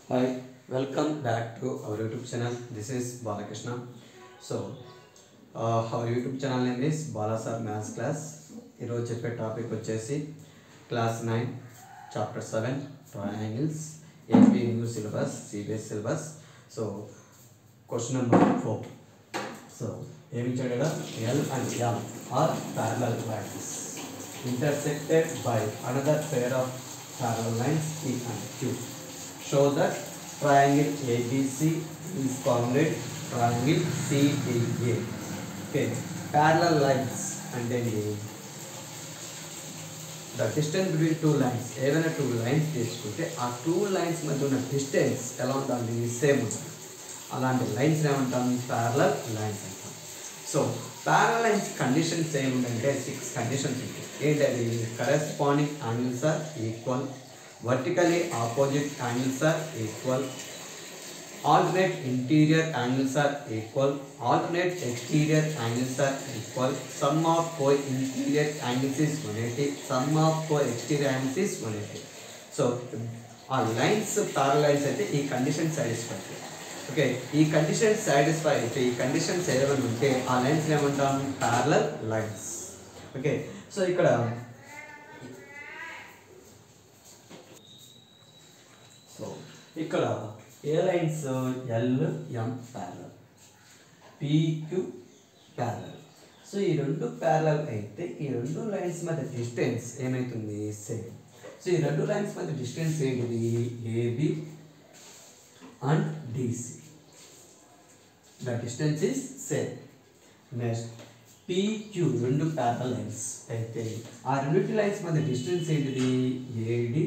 Hi, welcome back to our YouTube channel. This is Balakrishna. So, our YouTube channel name is Balasar Maths Class. ఈరోజు చెప్పే topic వచ్చేసి class 9 chapter 7 triangles AP new syllabus CBSE syllabus. So question number 4. So ఏమి ఇచ్చాడు? L and M are parallel lines intersected by another pair of parallel lines P and Q. Show that triangle ABC is formed triangle CDA. Okay, parallel lines and then the distance between two lines. ఏవైనా two lines తీసుకుంటే ఆ two lines మధ్య ఉన్న distance ఎలా ఉండాలి? Same ఉండాలి. అలాంటి lines ఏమంటాం? parallel lines అంటాం. సో parallel lines కండిషన్స్ ఏముందంటే 6 కండిషన్స్ ఉంటాయి. ఏంటది? Corresponding angles are equal, vertically opposite angles are equal, alternate interior angles are equal, alternate exterior angles are equal, sum of co-interior angles is 180, sum of co-exterior angles is 180. So our lines parallel lines అయితే ఈ condition satisfy. Okay, ఈ condition satisfy అయితే ఈ conditions ఏమైనా ఉంటే ఆ lines ఏమంటాం? Parallel lines. Okay, so ఇక్కడ ఇక్కడ ఏ lines? LM parallel, PQ parallel. So ఈ రెండు ప్యారలల్ అయితే ఈ రెండు లైన్స్ మధ్య డిస్టెన్స్ ఏమవుతుంది? సేమ్. సో ఈ రెండు లైన్స్ మధ్య డిస్టెన్స్ ఏంటిది? AB and DC. The distance is same. Next PQ రెండు ప్యారలల్ లైన్స్ అయితే ఆ రెండు లైన్స్ మధ్య డిస్టెన్స్ ఏంటిది? AD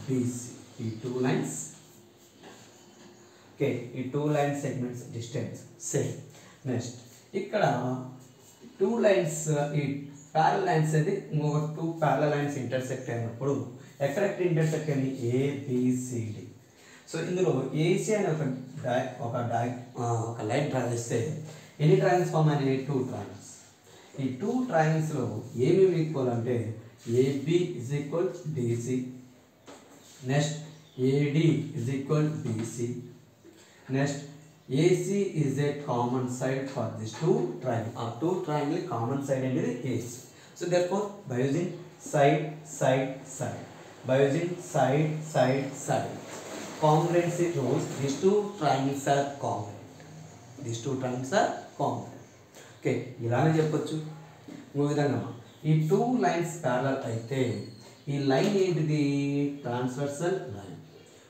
BC. ఈ టూ లైన్స్, ఓకే, ఈ two line segments distance same. Next ఇక్కడ టూ లైన్స్, ఈ ప్యారలల్ లైన్స్ అది ఇంకొక టూ ప్యారలల్ లైన్స్ ఇంటర్సెక్ట్ అయినప్పుడు ఎక్కడెక్కడ ఇంటర్సెక్ట్ అయింది? ABCD. సో ఇందులో AC అనే ఒక లైన్ డ్రా చేస్తే ఎన్ని ట్రయాంగిల్స్ ఫామ్ అయినాయి? 2 ట్రయాంగిల్స్. ఈ 2 ట్రయాంగిల్స్లో ఏమేమి ఈక్వల్ అంటే AB is equal DC, next AD is equal BC, next AC is a common side for these two triangles. Our two triangle common side and AC. So therefore by using side congruency rules, these two triangles are congruent. Okay, ఇలానే చెప్పొచ్చు. ఇంకో విధంగా ఈ two lines parallel అయితే ఈ line ఏంటిది? Transversal line.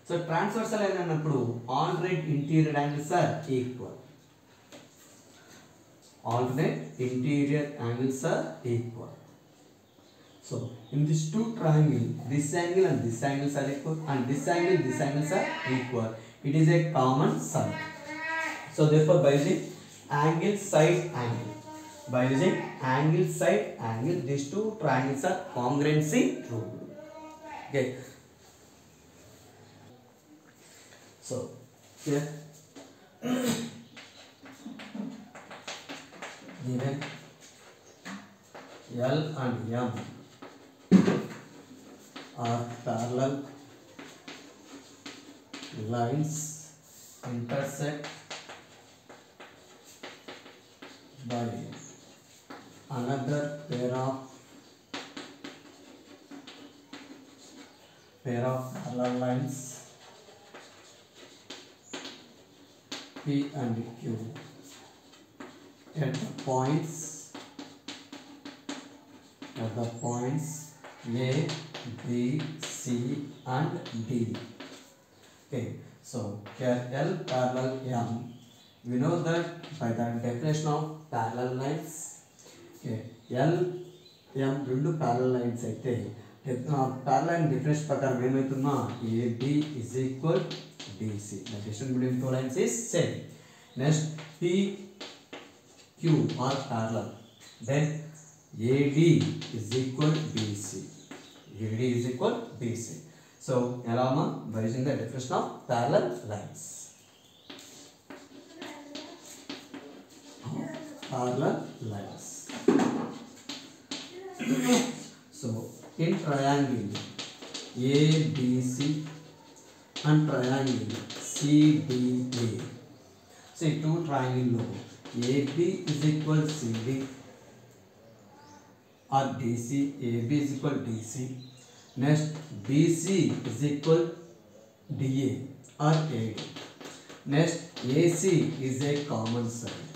So transversal line అన్నప్పుడు alternate interior angles are equal. Alternate interior angles are equal. So in this two triangle, this angle and this angles are equal, and this angles are equal. It is a common side. So therefore by using angle side angle, these two triangles are congruency rule. Okay. So here given L and M are parallel lines intersect by another pair of parallel lines P and Q at the points A, B, C and D. Okay, so here L parallel M, we know that by the definition of parallel lines. Okay, L M రెండు parallel lines అయితే parallel line definition ప్రకారం ఏమవుతుందా? AB is equal BC. The distance between two lines is same. Next PQ are parallel. Then AD is equal BC. So Elama by using the definition of parallel lines. So in triangle ABC and triangle CDA. See, two triangle AB is equal CD or DC. AB is equal DC. Next, BC is equal DA or AD. Next, AC is a common side.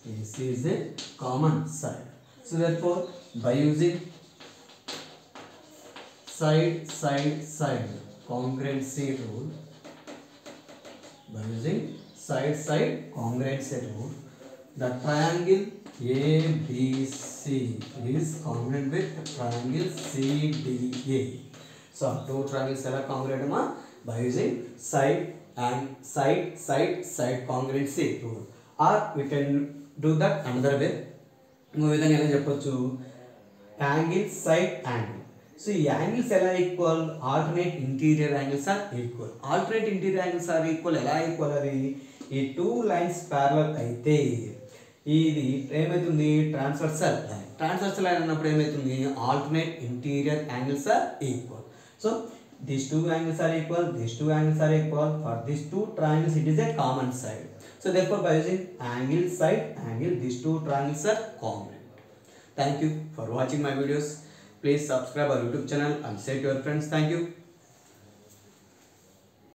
AC is a common side. So therefore, by using side congruency rule, the triangle ABC is congruent with triangle CDA. So two triangles are congruent by using side congruency rule, or we can do that another way. ఇంకో విధంగా ఎలా చెప్పొచ్చు, angle side angle. So ఈ angles ఎలా equal, alternate interior angles are equal. Alternate interior angles are equal. ఎలా equal అవి, ఈ two lines parallel అయితే ఇది ఏమవుతుంది, ట్రాన్స్వర్సల్ లైన్. ట్రాన్స్వర్సల్ లైన్ అన్నప్పుడు ఏమవుతుంది, alternate interior angles are equal. So these two angles are equal, these two angles are equal. For these two triangles it is a common side. So therefore by using angle side angle, these two triangles are congruent. Thank you for watching my videos. Please subscribe our YouTube channel and share to your friends. Thank you.